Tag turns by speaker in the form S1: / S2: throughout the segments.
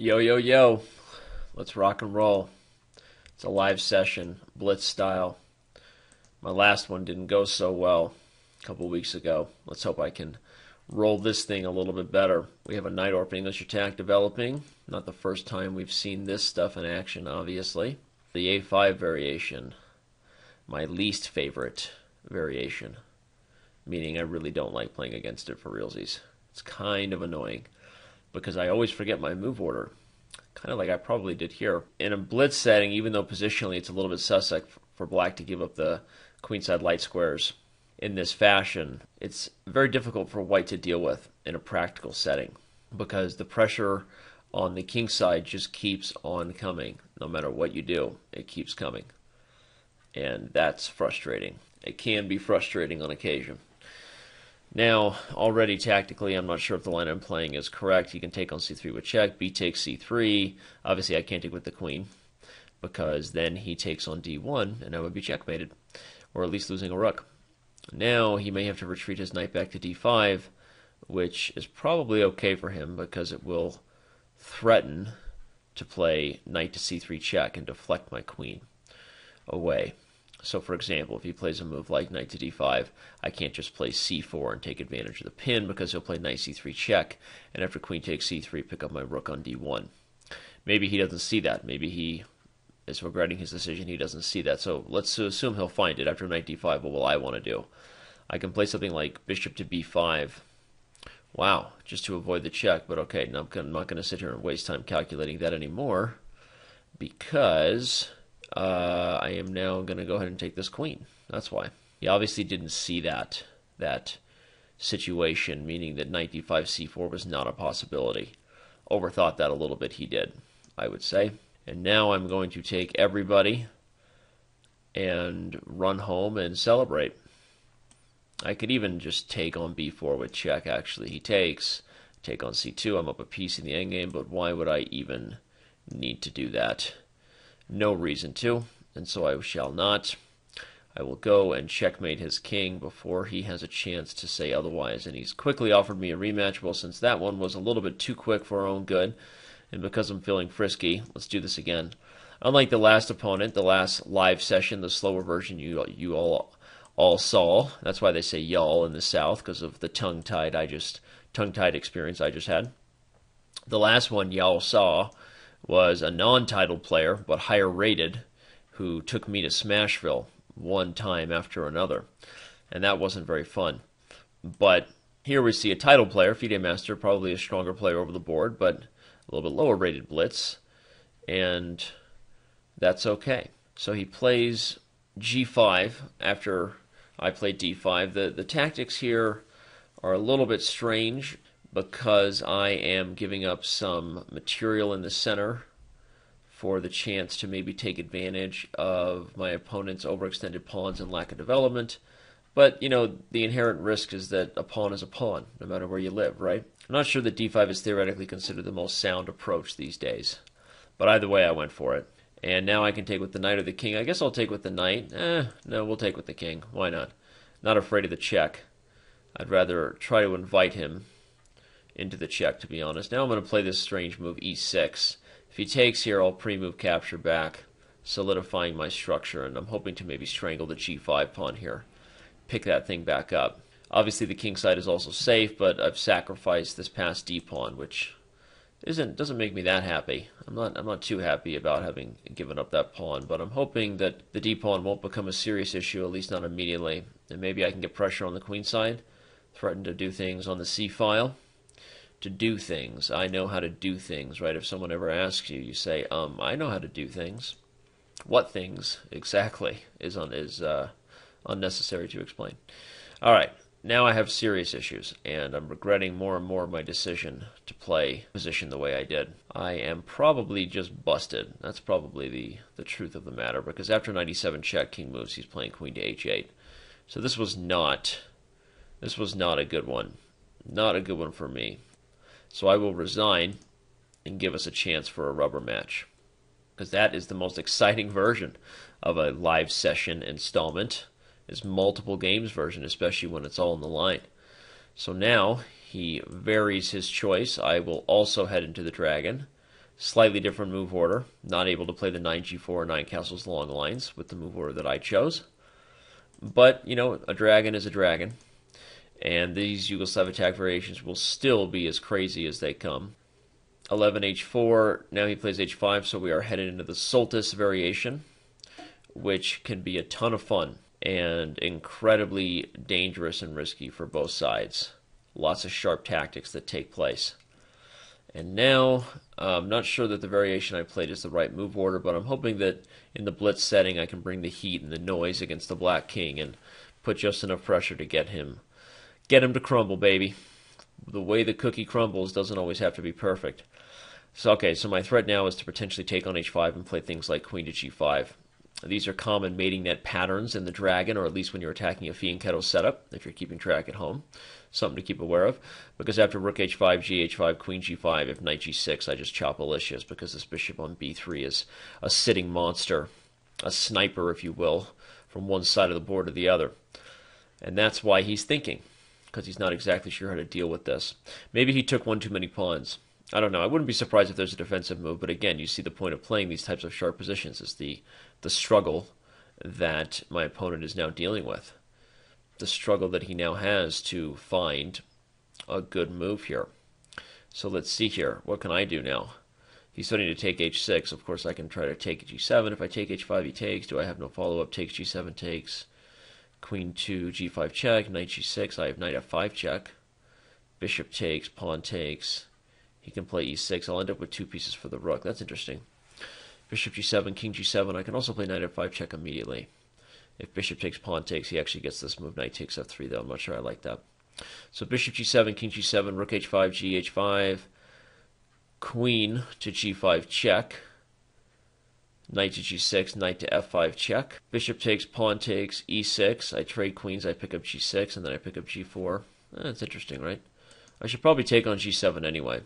S1: Yo, yo, yo. Let's rock and roll. It's a live session, blitz style. My last one didn't go so well a couple weeks ago. Let's hope I can roll this thing a little bit better. We have a Knight Orphan English attack developing. Not the first time we've seen this stuff in action, obviously. The A5 variation, my least favorite variation, meaning I really don't like playing against it for realsies. It's kind of annoying because I always forget my move order, kind of like I probably did here. In a blitz setting, even though positionally it's a little bit suspect for black to give up the queenside light squares in this fashion, it's very difficult for white to deal with in a practical setting because the pressure on the king side just keeps on coming. No matter what you do, it keeps coming. And that's frustrating. It can be frustrating on occasion. Now, already tactically, I'm not sure if the line I'm playing is correct. He can take on c3 with check, b takes c3. Obviously, I can't take with the queen, because then he takes on d1, and I would be checkmated, or at least losing a rook. Now, he may have to retreat his knight back to d5, which is probably okay for him, because it will threaten to play knight to c3 check and deflect my queen away. So, for example, if he plays a move like knight to d5, I can't just play c4 and take advantage of the pin because he'll play knight c3 check, and after queen takes c3, pick up my rook on d1. Maybe he doesn't see that. Maybe he is regretting his decision. He doesn't see that. So let's assume he'll find it after knight d5. What will I want to do? I can play something like bishop to b5. Wow, just to avoid the check. But okay, no, I'm not going to sit here and waste time calculating that anymore because I am now going to go ahead and take this queen. That's why. He obviously didn't see that situation, meaning that knight d5 c4 was not a possibility. Overthought that a little bit, he did, I would say. And now I'm going to take everybody and run home and celebrate. I could even just take on b4 with check, actually. He takes, take on c2, I'm up a piece in the endgame, but why would I even need to do that? No reason to, and so I shall not. I will go and checkmate his king before he has a chance to say otherwise, and he's quickly offered me a rematch. Well, since that one was a little bit too quick for our own good, and because I'm feeling frisky, let's do this again. Unlike the last opponent, the last live session, the slower version you all saw. That's why they say y'all in the South, because of the tongue-tied experience I just had. The last one y'all saw was a non-titled player, but higher rated, who took me to Smashville one time after another. And that wasn't very fun. But here we see a title player, FIDE Master, probably a stronger player over the board, but a little bit lower rated blitz. And that's okay. So he plays g5 after I played d5. The tactics here are a little bit strange, because I am giving up some material in the center for the chance to maybe take advantage of my opponent's overextended pawns and lack of development. But, you know, the inherent risk is that a pawn is a pawn, no matter where you live, right? I'm not sure that d5 is theoretically considered the most sound approach these days. But either way, I went for it. And now I can take with the knight or the king. I guess I'll take with the knight. No, we'll take with the king. Why not? Not afraid of the check. I'd rather try to invite him into the check, to be honest. Now I'm going to play this strange move, e6. If he takes here, I'll pre-move capture back, solidifying my structure, and I'm hoping to maybe strangle the g5 pawn here, pick that thing back up. Obviously, the king side is also safe, but I've sacrificed this passed d pawn, which doesn't make me that happy. I'm not too happy about having given up that pawn, but I'm hoping that the d pawn won't become a serious issue, at least not immediately, and maybe I can get pressure on the queen side, threaten to do things on the c file. To do things. I know how to do things, right? If someone ever asks you, you say, I know how to do things. What things exactly is unnecessary to explain. All right, now I have serious issues, and I'm regretting more and more my decision to play position the way I did. I am probably just busted. That's probably the truth of the matter, because after 97 check, king moves, he's playing queen to h8. So this was not a good one. Not a good one for me. So I will resign and give us a chance for a rubber match, because that is the most exciting version of a live session installment, is multiple games version, especially when it's all on the line. So now he varies his choice. I will also head into the dragon. Slightly different move order. Not able to play the 9g4 9 castles long lines with the move order that I chose. But, you know, a dragon is a dragon. And these Yugoslav attack variations will still be as crazy as they come. 11 h4, now he plays h5, so we are headed into the Soltis variation, which can be a ton of fun and incredibly dangerous and risky for both sides. Lots of sharp tactics that take place. And now, I'm not sure that the variation I played is the right move order, but I'm hoping that in the blitz setting I can bring the heat and the noise against the black king and put just enough pressure to get him to crumble, baby. The way the cookie crumbles doesn't always have to be perfect. So, okay, so my threat now is to potentially take on h5 and play things like queen to g5. These are common mating net patterns in the dragon, or at least when you're attacking a fianchetto setup, if you're keeping track at home. Something to keep aware of, because after rook h5, gh5, queen g5, if knight g6, I just chop Alicia's, because this bishop on b3 is a sitting monster, a sniper, if you will, from one side of the board to the other. And that's why he's thinking, because he's not exactly sure how to deal with this. Maybe he took one too many pawns. I don't know. I wouldn't be surprised if there's a defensive move, but again, you see the point of playing these types of sharp positions is the struggle that my opponent is now dealing with. The struggle that he now has to find a good move here. So let's see here. What can I do now? He's starting to take h6. Of course, I can try to take g7. If I take h5, he takes. Do I have no follow-up? Takes g7, takes. Queen 2, g5 check. Knight g6. I have knight f5 check. Bishop takes. Pawn takes. He can play e6. I'll end up with 2 pieces for the rook. That's interesting. Bishop g7, king g7. I can also play knight f5 check immediately. If bishop takes, pawn takes, he actually gets this move. Knight takes f3, though. I'm not sure I like that. So bishop g7, king g7, rook h5, gh5, queen to g5 check, knight to g6, knight to f5 check. Bishop takes, pawn takes, e6. I trade queens, I pick up g6, and then I pick up g4. That's interesting, right? I should probably take on g7 anyway,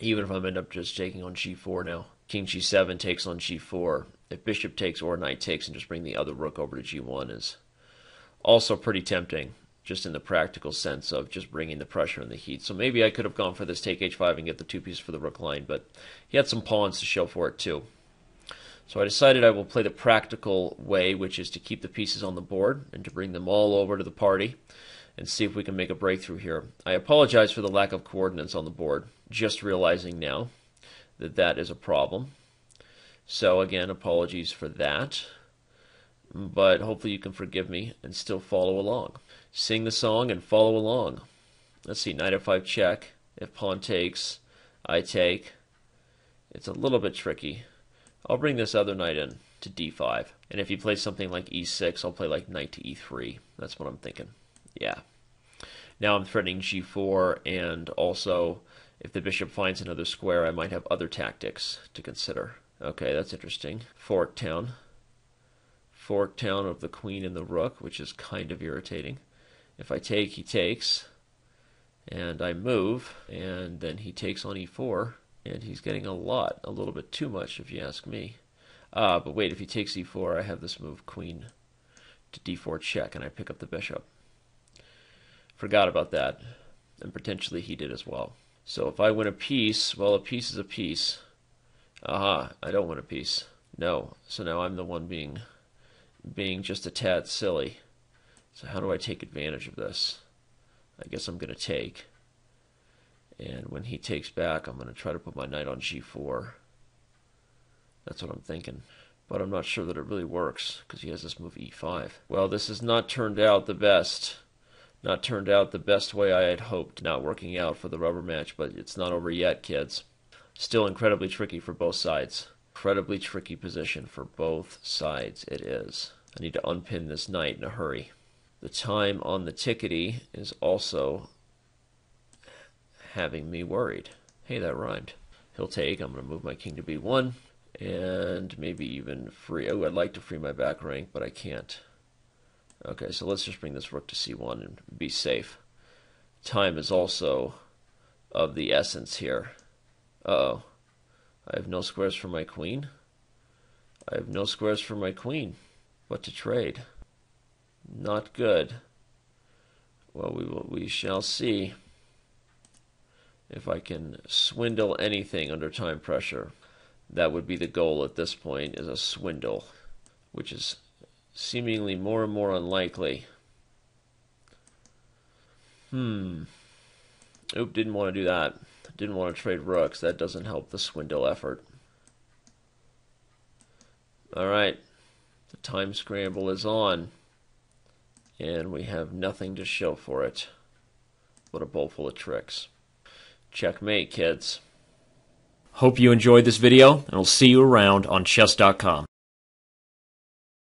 S1: even if I end up just taking on g4 now. King g7 takes on g4. If bishop takes or knight takes and just bring the other rook over to g1 is also pretty tempting, just in the practical sense of just bringing the pressure and the heat. So maybe I could have gone for this take h5 and get the 2 pieces for the rook line, but he had some pawns to show for it too. So I decided I will play the practical way, which is to keep the pieces on the board and to bring them all over to the party and see if we can make a breakthrough here. I apologize for the lack of coordinates on the board, just realizing now that that is a problem. So again, apologies for that, but hopefully you can forgive me and still follow along. Sing the song and follow along. Let's see, knight f5 check. If pawn takes, I take. It's a little bit tricky. I'll bring this other knight in to d5. And if he plays something like e6, I'll play like knight to e3. That's what I'm thinking. Yeah. Now I'm threatening g4, and also if the bishop finds another square, I might have other tactics to consider. Okay, that's interesting. Fork town. Fork town of the queen and the rook, which is kind of irritating. If I take, he takes. And I move, and then he takes on e4. And he's getting a little bit too much if you ask me. But wait, if he takes e4, I have this move, queen to d4 check, and I pick up the bishop. Forgot about that. And potentially he did as well. So if I win a piece, well, a piece is a piece. Aha, I don't win a piece. No. So now I'm the one being just a tad silly. So how do I take advantage of this? I guess I'm going to take. And when he takes back, I'm going to try to put my knight on g4. That's what I'm thinking. But I'm not sure that it really works, because he has this move e5. Well, this has not turned out the best. Not turned out the best way I had hoped. Not working out for the rubber match, but it's not over yet, kids. Still incredibly tricky for both sides. Incredibly tricky position for both sides it is. I need to unpin this knight in a hurry. The time on the tickety is also having me worried. Hey, that rhymed. He'll take. I'm going to move my king to b1 and maybe even free. Oh, I'd like to free my back rank, but I can't. Okay, so let's just bring this rook to c1 and be safe. Time is also of the essence here. Uh-oh. I have no squares for my queen. I have no squares for my queen. What to trade? Not good. Well, we shall see. If I can swindle anything under time pressure, that would be the goal at this point, is a swindle, which is seemingly more and more unlikely. Oop, didn't want to do that. Didn't want to trade rooks. That doesn't help the swindle effort. Alright, the time scramble is on, and we have nothing to show for it. What a bowl full of tricks. Checkmate, kids.
S2: Hope you enjoyed this video, and I'll see you around on Chess.com.